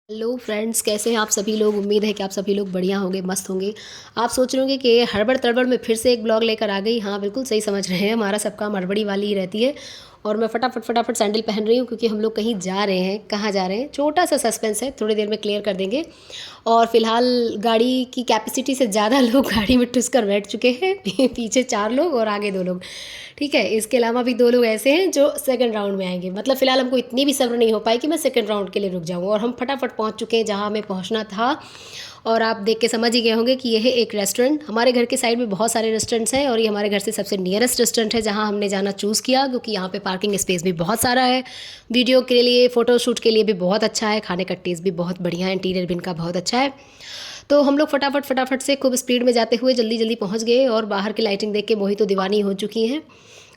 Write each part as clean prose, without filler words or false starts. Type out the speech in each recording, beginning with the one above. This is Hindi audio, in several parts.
हेलो फ्रेंड्स, कैसे हैं आप सभी लोग। उम्मीद है कि आप सभी लोग बढ़िया होंगे, मस्त होंगे। आप सोच रहे होंगे कि हड़बड़ तड़बड़ में फिर से एक ब्लॉग लेकर आ गई। हाँ, बिल्कुल सही समझ रहे हैं, हमारा सबका हड़बड़ी वाली ही रहती है। और मैं फटाफट फटाफट सैंडल पहन रही हूँ क्योंकि हम लोग कहीं जा रहे हैं। कहाँ जा रहे हैं, छोटा सा सस्पेंस है, थोड़ी देर में क्लियर कर देंगे। और फिलहाल गाड़ी की कैपेसिटी से ज़्यादा लोग गाड़ी में ठुस कर बैठ चुके हैं। पीछे 4 लोग और आगे 2 लोग। ठीक है, इसके अलावा भी 2 लोग ऐसे हैं जो सेकंड राउंड में आएंगे। मतलब फ़िलहाल हमको इतनी भी सब्र नहीं हो पाई कि मैं सेकंड राउंड के लिए रुक जाऊँ, और हम फटाफट पहुँच चुके हैं जहाँ हमें पहुँचना था। और आप देख के समझ ही गए होंगे कि यह है एक रेस्टोरेंट। हमारे घर के साइड में बहुत सारे रेस्टोरेंट्स हैं और ये हमारे घर से सबसे नियरेस्ट रेस्टोरेंट है जहाँ हमने जाना चूज़ किया, क्योंकि यहाँ पे पार्किंग स्पेस भी बहुत सारा है। वीडियो के लिए, फ़ोटो शूट के लिए भी बहुत अच्छा है। खाने का टेस्ट भी बहुत बढ़िया है, इंटीरियर भी इनका बहुत अच्छा है। तो हम लोग फटाफट फटाफट से खूब स्पीड में जाते हुए जल्दी जल्दी पहुँच गए। और बाहर की लाइटिंग देख के मोही तो दीवानी हो चुकी हैं।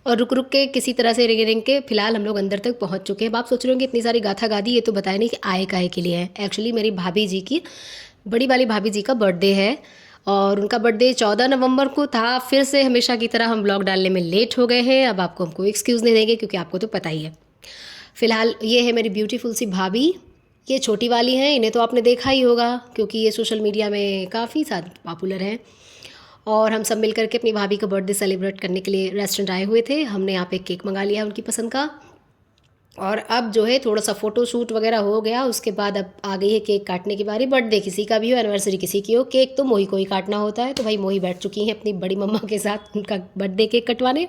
और रुक रुक के किसी तरह से रिंग रिंग के फिलहाल हम लोग अंदर तक पहुंच चुके हैं। अब आप सोच रहे होंगे इतनी सारी गाथा गादी, ये तो बताया नहीं कि आए काहे के लिए है। एक्चुअली मेरी भाभी जी की, बड़ी वाली भाभी जी का बर्थडे है और उनका बर्थडे 14 नवंबर को था। फिर से हमेशा की तरह हम ब्लॉग डालने में लेट हो गए हैं। अब आपको हम कोई एक्सक्यूज़ नहीं देंगे क्योंकि आपको तो पता ही है। फिलहाल ये है मेरी ब्यूटीफुल सी भाभी। ये छोटी वाली हैं, इन्हें तो आपने देखा ही होगा क्योंकि ये सोशल मीडिया में काफ़ी ज़्यादा पॉपुलर हैं। और हम सब मिलकर के अपनी भाभी का बर्थडे सेलिब्रेट करने के लिए रेस्टोरेंट आए हुए थे। हमने यहाँ पे केक मंगा लिया उनकी पसंद का। और अब जो है थोड़ा सा फ़ोटो शूट वगैरह हो गया, उसके बाद अब आ गई है केक काटने की बारी। बर्थडे किसी का भी हो, एनिवर्सरी किसी की हो, केक तो मोही को ही काटना होता है। तो भाई मोही बैठ चुकी हैं अपनी बड़ी मम्मा के साथ उनका बर्थडे केक कटवाने।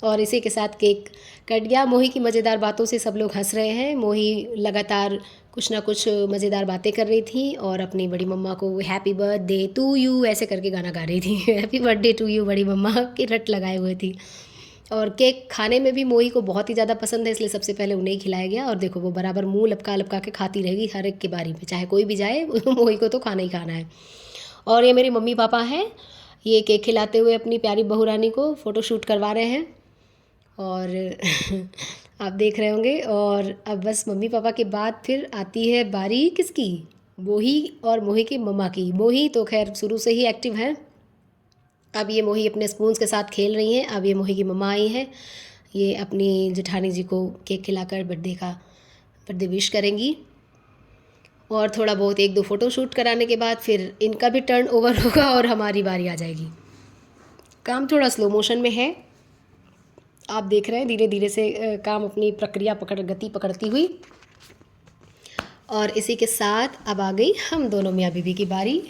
और इसी के साथ केक कट गया। मोही की मज़ेदार बातों से सब लोग हंस रहे हैं। मोही लगातार कुछ ना कुछ मज़ेदार बातें कर रही थी और अपनी बड़ी मम्मा को हैप्पी बर्थडे टू यू ऐसे करके गाना गा रही थी। हैप्पी बर्थडे टू यू बड़ी मम्मा की रट लगाए हुए थी। और केक खाने में भी मोही को बहुत ही ज़्यादा पसंद है, इसलिए सबसे पहले उन्हें ही खिलाया गया। और देखो वो बराबर मुंह लपका लपका के खाती रहेगी हर एक की बारी में, चाहे कोई भी जाए मोही को तो खाना ही खाना है। और ये मेरे मम्मी पापा हैं, ये केक खिलाते हुए अपनी प्यारी बहू रानी को फ़ोटो शूट करवा रहे हैं। और आप देख रहे होंगे। और अब बस मम्मी पापा के बाद फिर आती है बारी किसकी, मोही और मोही की मम्मा की। मोही तो खैर शुरू से ही एक्टिव है। अब ये मोही अपने स्पून्स के साथ खेल रही हैं। अब ये मोही की मम्मा आई हैं, ये अपनी जेठानी जी को केक खिलाकर बर्थडे विश करेंगी। और थोड़ा बहुत 1-2 फ़ोटो शूट कराने के बाद फिर इनका भी टर्न ओवर होगा और हमारी बारी आ जाएगी। काम थोड़ा स्लो मोशन में है, आप देख रहे हैं धीरे धीरे से काम अपनी प्रक्रिया गति पकड़ती हुई। और इसी के साथ अब आ गई हम दोनों मियाँ बीवी की बारी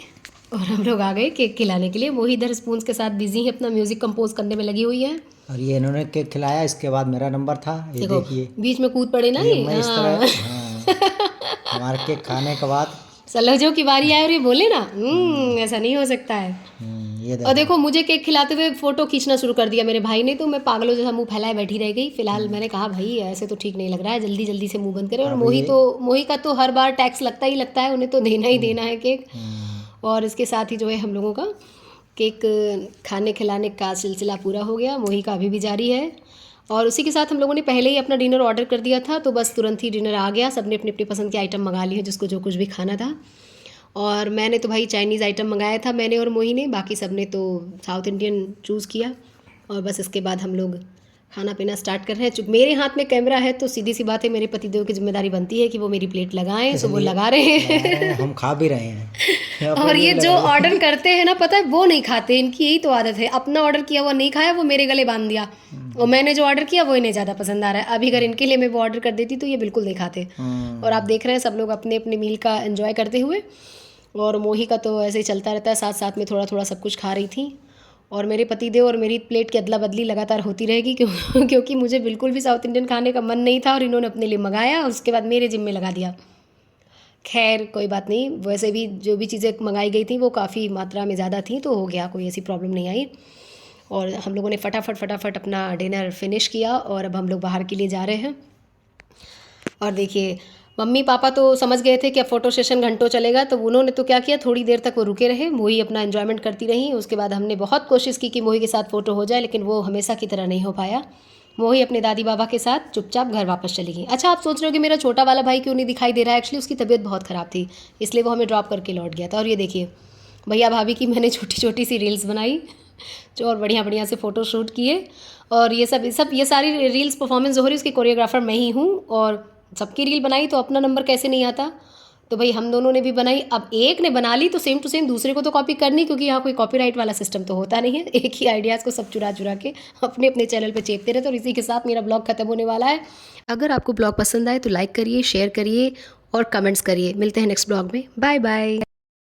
और हम लोग आ गए केक खिलाने के लिए। मोही इधर स्पून्स के साथ बिजी है, अपना म्यूज़िक कंपोज करने में लगी हुई है। और ये इन्होंने केक खिलाया, इसके बाद मेरा नंबर था। ये देखो देखिए, बीच में कूद पड़े ना ये ये। मैं इस हाँ। तरह, हाँ, हमारे केक खाने के बाद, सलहजों की बारी आए और ये बोले ना, हम्म, ऐसा नहीं हो सकता है। ये और देखो। देखो मुझे केक खिलाते हुए फ़ोटो खींचना शुरू कर दिया मेरे भाई ने, तो मैं पागलों जैसा मुंह फैलाए बैठी रह गई। फिलहाल मैंने कहा भाई ऐसे तो ठीक नहीं लग रहा है, जल्दी जल्दी से मुंह बंद करें। और अब ये, मोही का तो हर बार टैक्स लगता ही लगता है, उन्हें तो देना ही देना है केक। हम्म, और इसके साथ ही जो है हम लोगों का केक खाने खिलाने का सिलसिला पूरा हो गया। मोही का अभी भी जारी है। और उसी के साथ हम लोगों ने पहले ही अपना डिनर ऑर्डर कर दिया था, तो बस तुरंत ही डिनर आ गया। सबने अपनी अपनी पसंद के आइटम मंगा लिए, जिसको जो कुछ भी खाना था। और मैंने तो भाई चाइनीज़ आइटम मंगाया था, मैंने और मोही ने। बाकी सब ने तो साउथ इंडियन चूज़ किया। और बस इसके बाद हम लोग खाना पीना स्टार्ट कर रहे हैं। चूँकि मेरे हाथ में कैमरा है तो सीधी सी बात है, मेरे पतिदेव की जिम्मेदारी बनती है कि वो मेरी प्लेट लगाएं, सो वो इसलिए लगा रहे लगा रहे हैं, हैं। हम खा भी रहे हैं। अपने और लिए ये भी जो लगा ऑर्डर लिए। करते हैं ना, पता है वो नहीं खाते, इनकी यही तो आदत है। अपना ऑर्डर किया हुआ नहीं खाया, वो मेरे गले बांध दिया। और मैंने जो ऑर्डर किया वो इन्हें ज़्यादा पसंद आ रहा है। अभी अगर इनके लिए मैं वो ऑर्डर कर देती तो ये बिल्कुल नहीं खाते। और आप देख रहे हैं सब लोग अपने अपने मील का एंजॉय करते हुए। और मोही का तो ऐसे ही चलता रहता है, साथ साथ में थोड़ा थोड़ा सब कुछ खा रही थी। और मेरे पतिदेव और मेरी प्लेट की अदला बदली लगातार होती रहेगी क्योंकि मुझे बिल्कुल भी साउथ इंडियन खाने का मन नहीं था और इन्होंने अपने लिए मंगाया और उसके बाद मेरे जिम्मे लगा दिया। खैर कोई बात नहीं, वैसे भी जो भी चीज़ें मंगाई गई थी वो काफ़ी मात्रा में ज़्यादा थी, तो हो गया, कोई ऐसी प्रॉब्लम नहीं आई। और हम लोगों ने फटाफट फटाफट अपना डिनर फिनिश किया और अब हम लोग बाहर के लिए जा रहे हैं। और देखिए मम्मी पापा तो समझ गए थे कि अब फ़ोटो सेशन घंटों चलेगा, तो उन्होंने तो क्या किया, थोड़ी देर तक वो रुके रहे, मोही अपना एंजॉयमेंट करती रही। उसके बाद हमने बहुत कोशिश की कि मोही के साथ फ़ोटो हो जाए, लेकिन वो हमेशा की तरह नहीं हो पाया। मोही अपने दादी बाबा के साथ चुपचाप घर वापस चली गई। अच्छा, आप सोच रहे हो कि मेरा छोटा वाला भाई क्यों नहीं दिखाई दे रहा है। एक्चुअली उसकी तबीयत बहुत ख़राब थी, इसलिए वो हमें ड्रॉप करके लौट गया था। और ये देखिए भैया भाभी की मैंने छोटी छोटी सी रील्स बनाई जो, और बढ़िया बढ़िया से फ़ोटो शूट किए। और ये सारी रील्स परफॉर्मेंस जो हो रही है उसकी कोरियोग्राफर मैं ही हूँ। और सबकी रील बनाई तो अपना नंबर कैसे नहीं आता। तो भाई हम दोनों ने भी बनाई। अब एक ने बना ली तो सेम टू सेम दूसरे को तो कॉपी करनी, क्योंकि यहाँ कोई कॉपीराइट वाला सिस्टम तो होता नहीं है। एक ही आइडियाज़ को सब चुरा चुरा के अपने अपने चैनल पे चेपते रहते। और इसी के साथ मेरा ब्लॉग खत्म होने वाला है। अगर आपको ब्लॉग पसंद आए तो लाइक करिए, शेयर करिए और कमेंट्स करिए। मिलते हैं नेक्स्ट ब्लॉग में। Bye bye.